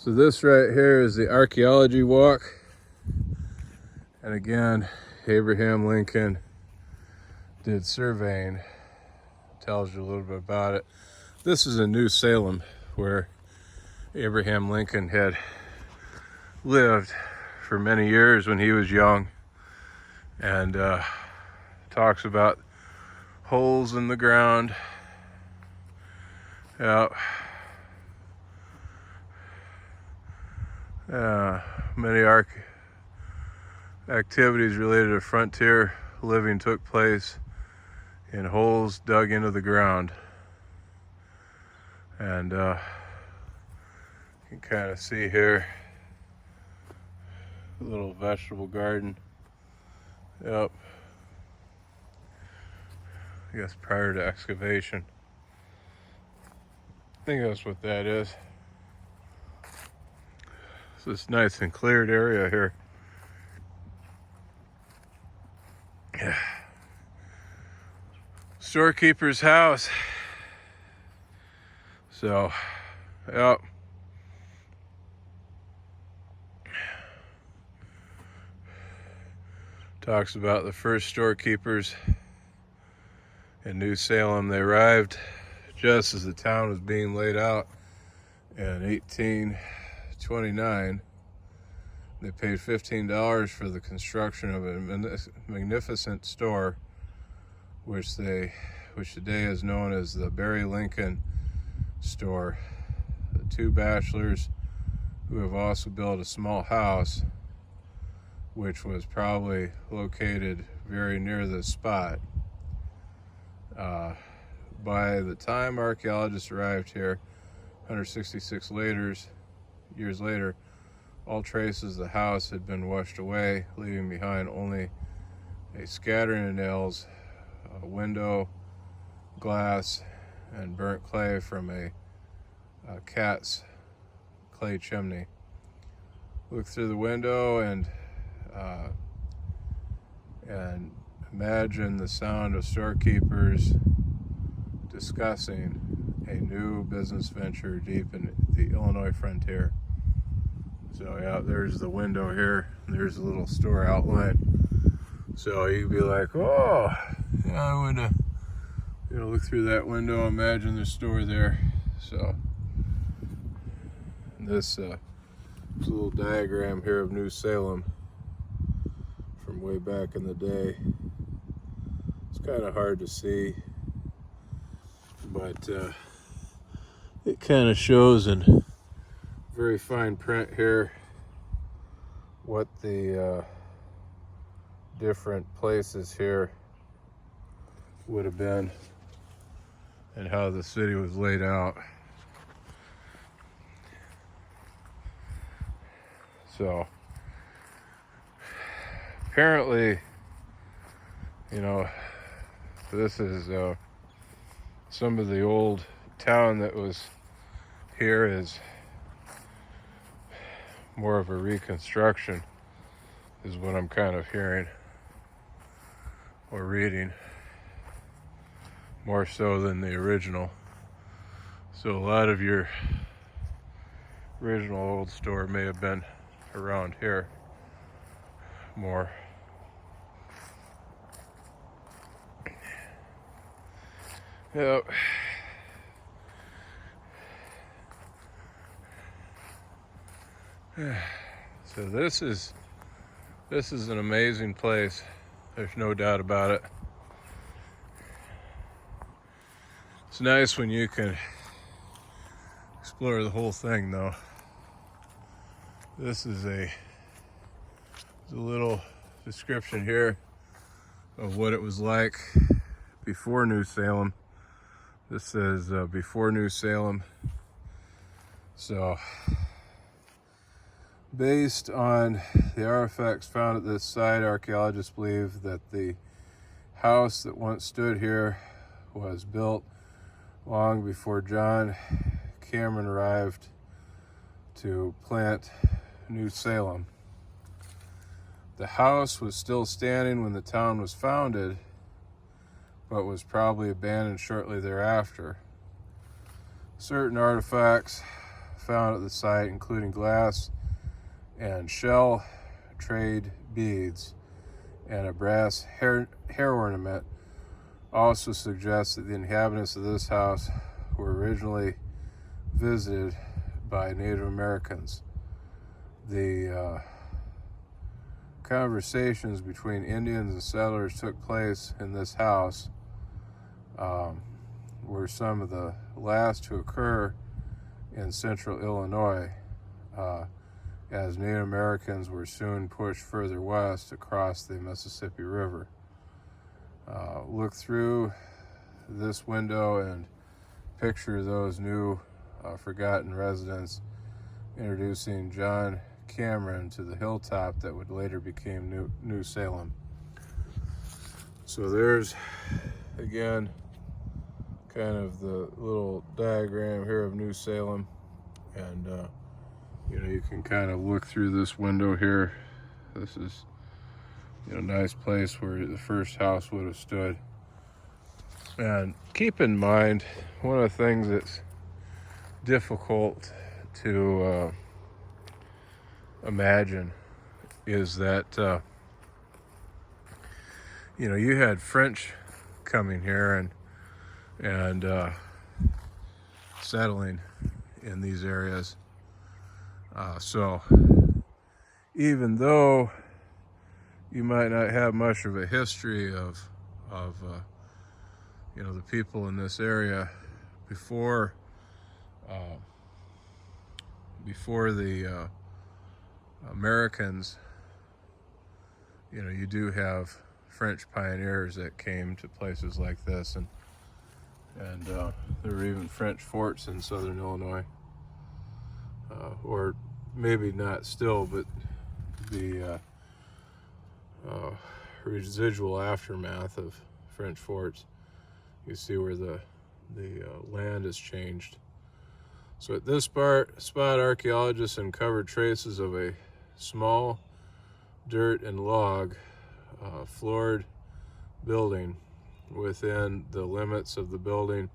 So this right here is the Archeology walk. And again, Abraham Lincoln did surveying. Tells you a little bit about it. This is in New Salem, where Abraham Lincoln had lived for many years when he was young, and talks about holes in the ground. Many activities related to frontier living took place in holes dug into the ground. And you can kind of see here a little vegetable garden. I guess prior to excavation. I think that's what that is. It's this nice and cleared area here. Storekeeper's house. So, yep. Talks about the first storekeepers in New Salem. They arrived just as the town was being laid out in 1829. They paid $15 for the construction of a magnificent store, which today is known as the Barry Lincoln store. The two bachelors, who have also built a small house, which was probably located very near this spot. By the time archaeologists arrived here, 166 years later, all traces of the house had been washed away, leaving behind only a scattering of nails, a window, glass, and burnt clay from a cat's clay chimney. Look through the window and imagine the sound of storekeepers discussing a new business venture deep in the Illinois frontier. So yeah, there's the window here. There's a little store outline. So you could be like, oh, yeah, I would look through that window, imagine the store there. So this little diagram here of New Salem from way back in the day. It's kind of hard to see, but it kind of shows in very fine print here what the different places here would have been and how the city was laid out. So apparently, this is some of the old town that was here is more of a reconstruction, is what I'm kind of hearing or reading, more so than the original. So a lot of your original old store may have been around here more. Yep. So this is an amazing place. There's no doubt about it. It's nice when you can explore the whole thing, though. This is a little description here of what it was like before New Salem. This says before New Salem. So, based on the artifacts found at this site, archaeologists believe that the house that once stood here was built long before John Cameron arrived to plant New Salem. The house was still standing when the town was founded, but was probably abandoned shortly thereafter. Certain artifacts found at the site, including glass and shell trade beads and a brass hair ornament, also suggests that the inhabitants of this house were originally visited by Native Americans. The conversations between Indians and settlers took place in this house, were some of the last to occur in central Illinois, as Native Americans were soon pushed further west across the Mississippi River. Look through this window and picture those new forgotten residents introducing John Cameron to the hilltop that would later become New Salem. So there's, again, kind of the little diagram here of New Salem, and you can kind of look through this window here. This is a nice place where the first house would have stood. And keep in mind, one of the things that's difficult to imagine is that you had French coming here and settling in these areas. So even though you might not have much of a history of the people in this area before the Americans, you do have French pioneers that came to places like this, and there were even French forts in southern Illinois, or maybe not still, but the residual aftermath of French forts. You see where the land has changed. So at this spot, archaeologists uncovered traces of a small dirt and log floored building. Within the limits of the building,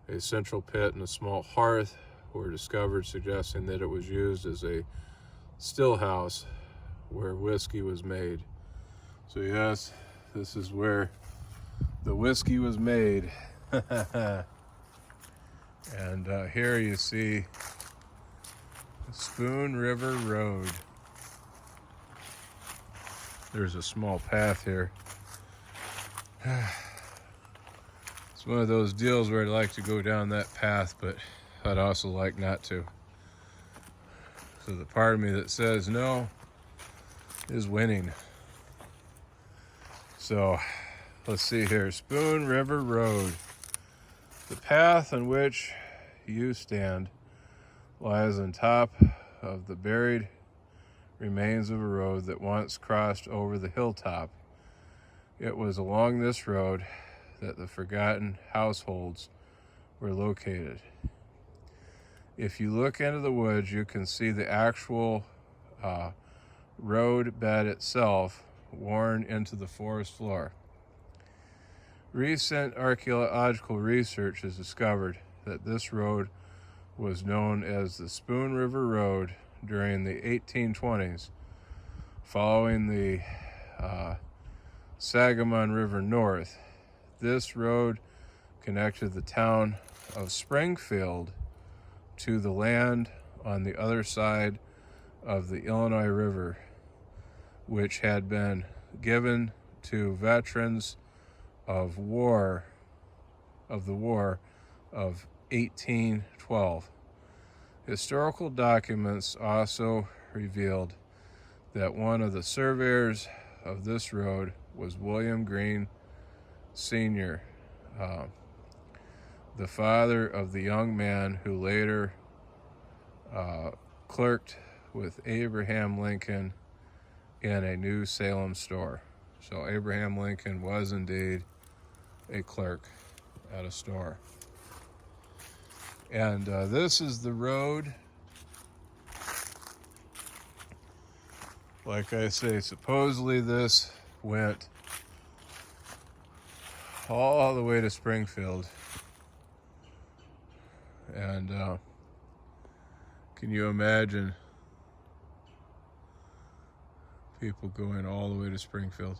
a central pit and a small hearth were discovered, suggesting that it was used as a still house where whiskey was made. So yes, this is where the whiskey was made. And here you see Spoon River Road. There's a small path here. It's one of those deals where I'd like to go down that path, but I'd also like not to. So the part of me that says no is winning. So let's see here. Spoon River Road. The path on which you stand lies on top of the buried remains of a road that once crossed over the hilltop. It was along this road that the forgotten households were located. If you look into the woods, you can see the actual road bed itself worn into the forest floor. Recent archaeological research has discovered that this road was known as the Spoon River Road during the 1820s, following the Sangamon River north. This road connected the town of Springfield to the land on the other side of the Illinois River, which had been given to veterans of the war of 1812. Historical documents also revealed that one of the surveyors of this road was William Green Sr., the father of the young man who later clerked with Abraham Lincoln in a New Salem store. So Abraham Lincoln was indeed a clerk at a store. And this is the road. Like I say, supposedly this went all the way to Springfield. And Can you imagine people going all the way to Springfield?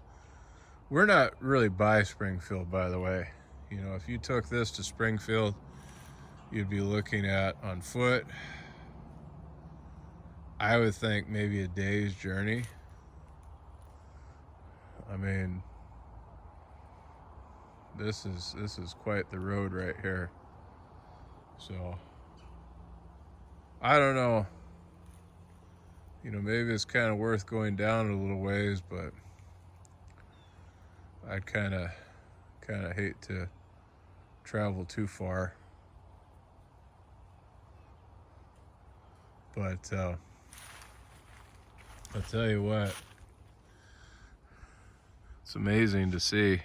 We're not really by Springfield, by the way. You know, if you took this to Springfield, you'd be looking at, on foot, I would think maybe a day's journey. I mean, this is quite the road right here. So I don't know. You know, maybe it's kind of worth going down a little ways, but I'd kind of hate to travel too far. But I'll tell you what, it's amazing to see.